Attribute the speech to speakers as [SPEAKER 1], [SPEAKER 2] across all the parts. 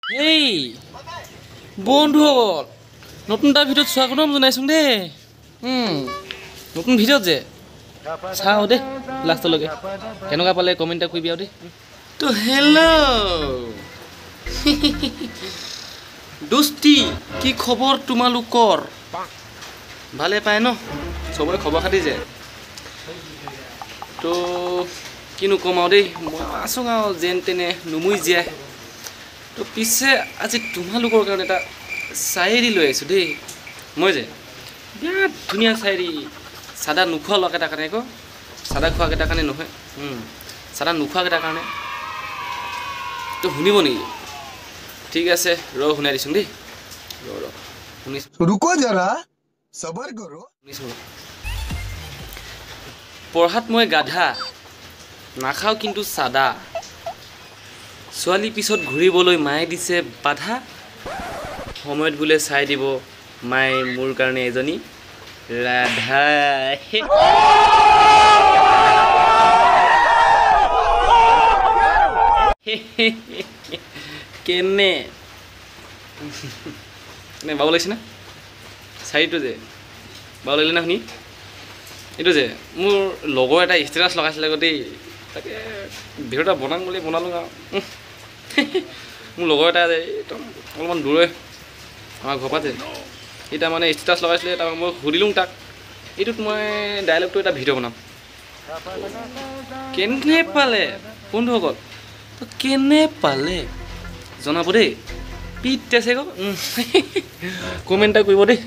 [SPEAKER 1] এই বন্ধুসকল নতুন এটা ভিডিঅ'ত স্বাগতম জনাইছোঁ দেই নতুন ভিডিঅ'ত যে চাওঁ দেই লাষ্টলৈকে কেনেকুৱা পালে কমেণ্ট এটা কৰিবি আৰু দেই তো হেল্ল' দোস্তি কি খবৰ তোমালোকৰ ভালে পায় ন চবৰে খবৰ খাতি যে তো কিনো কম আৰু দেই মই আছোঁ আৰু যেন তেনে নুমুই জীয়াই তো পিছে আজি তোমালোকৰ কাৰণে এটা চায়েৰী লৈ আহিছোঁ দেই মই যে বিৰাট ধুনীয়া চায়েৰী চাদা নোখোৱা ল'ৰাকেইটাৰ কাৰণে আকৌ চাদা খোৱাকেইটাৰ কাৰণে নহয় চাদা নোখোৱাকেইটাৰ কাৰণে তো শুনিব নেকি ঠিক আছে শুনাই দিছোঁ দেই শুনিছোঁ
[SPEAKER 2] रुको जरा सबर करो
[SPEAKER 1] শুনিছোঁ পঢ়াত মই গাধা নাখাওঁ কিন্তু চাদা ছোৱালী পিছত ঘূৰিবলৈ মায়ে দিছে বাধা সময়ত বোলে চাই দিব মায়ে মোৰ কাৰণে এজনী ৰাধা কেনে নে বাবু লাগিছে না চাৰিটো যে বাবু লাগিলে না শুনি এইটো যে মোৰ লগৰ এটা ষ্টেটাছ লগাইছিলে দেই তাকে ভিডিঅ' এটা বনাম বুলি বনালোঁ আৰু মোৰ লগৰ এটা যে একদম অলপমান দূৰৈ আমাৰ ঘৰৰ পৰা যে সি তাৰমানে ষ্টেটাছ লগাইছিলে তাৰপৰা মই সুধিলোঁ তাক এইটোত মই ডাইলগটো এটা ভিডিঅ' বনাম কেনে পালে বন্ধুসকল কেনে পালে জনাব দেই পিত আছে আকৌ কমেণ্ট এটা কৰিব দেই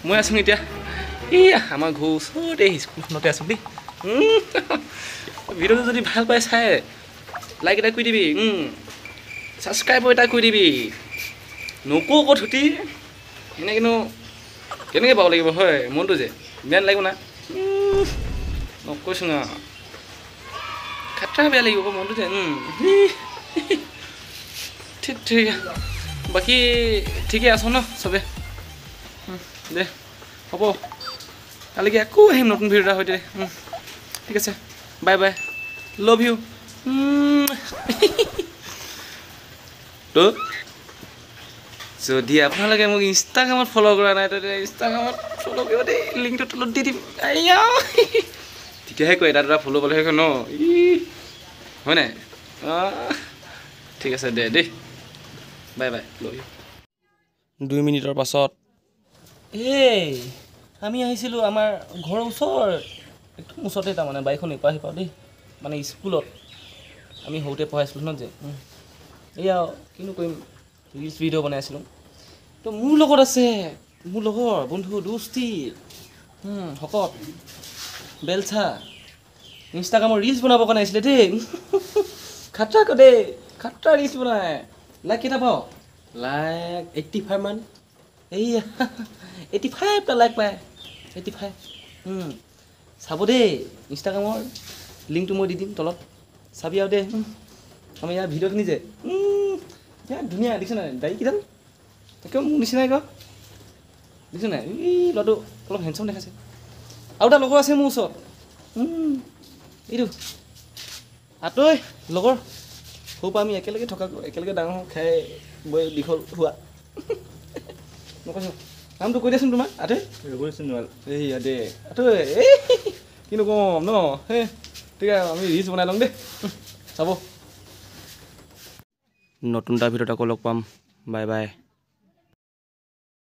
[SPEAKER 1] মই আছোঁ এতিয়া এয়া আমাৰ ঘৰ ওচৰতে স্কুলখনতে আছোঁ দেই ভিডিঅ'টো যদি ভাল পাই চাই লাইক এটা কৰি দিবি ছাবস্ক্ৰাইব এটা কৰি দিবি নকওঁ ক'ত ধুতি এনে কিন্তু কেনেকৈ পাব লাগিব হয় মনটো যে বেয়া লাগিব না নকৈছোঁ আৰু খাট্ৰা বেয়া লাগিব আকৌ মনটো যে ঠিক ঠিক বাকী ঠিকে আছ ন চবে দে হ'ব কালিকৈ আকৌ আহিম নতুন ভিডিঅ' এটা সৈতে ঠিক আছে বাই বাই লাভ ইউ তো যদি আপোনালোকে মোক ইনষ্টাগ্ৰামত ফ'ল' কৰা নাই তেতিয়া ইনষ্টাগ্ৰামত ফ'ল' কৰিব দেই লিংকটো তলত দি দিম তেতিয়াহে কয় এটা দুটা ফ'ল' পালেহে ন হয় নাই ঠিক আছে দে দেই বাই বাই লাভ ইউ 2 মিনিটৰ পাছত এই আমি আহিছিলোঁ আমাৰ ঘৰৰ ওচৰ একদম ওচৰতে তাৰমানে বাইকখন ইপাৰ সিপাৰ দেই মানে স্কুলত আমি সৰুতে পঢ়া স্কুলখনত যে এয়া কিনো কৰিম ৰিলছ ভিডিঅ' বনাই আছিলোঁ তো মোৰ লগত আছে মোৰ লগৰ বন্ধু দোস্তি শকত বেলচা ইনষ্টাগ্ৰামৰ ৰিলছ বনাবৰ কাৰণে আহিছিলে দেই খাট্ৰা আকৌ দেই খাট্ৰা ৰিলছ বনাই লাইক কেইটা পাওঁ লাইক 85 মান এইয়া 85টা লাইক পায় 85 চাব দেই ইনষ্টাগ্ৰামৰ লিংকটো মই দি দিম তলত চাবি আৰু দেই আমি ইয়াৰ ভিডিঅ'খিনি যে বিৰাট ধুনীয়া দেখিছ নাই দাড়ি কিডাল তাকে মোৰ নিচিনাই ক দেখিছ নাই এই ল'ৰাটো অলপ হেণ্ডচাম দেখাইছে আৰু এটা লগৰ আছে মোৰ ওচৰত এইটো আতৈ লগৰ সৰুৰ পৰা আমি একেলগে থকা একেলগে ডাঙৰ খাই বৈ দীঘল হোৱা নকৈছোঁ নামটো কৈ দিয়াচোন তোমাৰ আতৈ ৰ'বচোন এই দে আতৈ এই কিনো ক'ম ন হে ঠিক আছে আমি ৰিলছ বনাই লওঁ দেই চাব নতুন এটা ভিডিঅ'ত আকৌ লগ পাম বাই বাই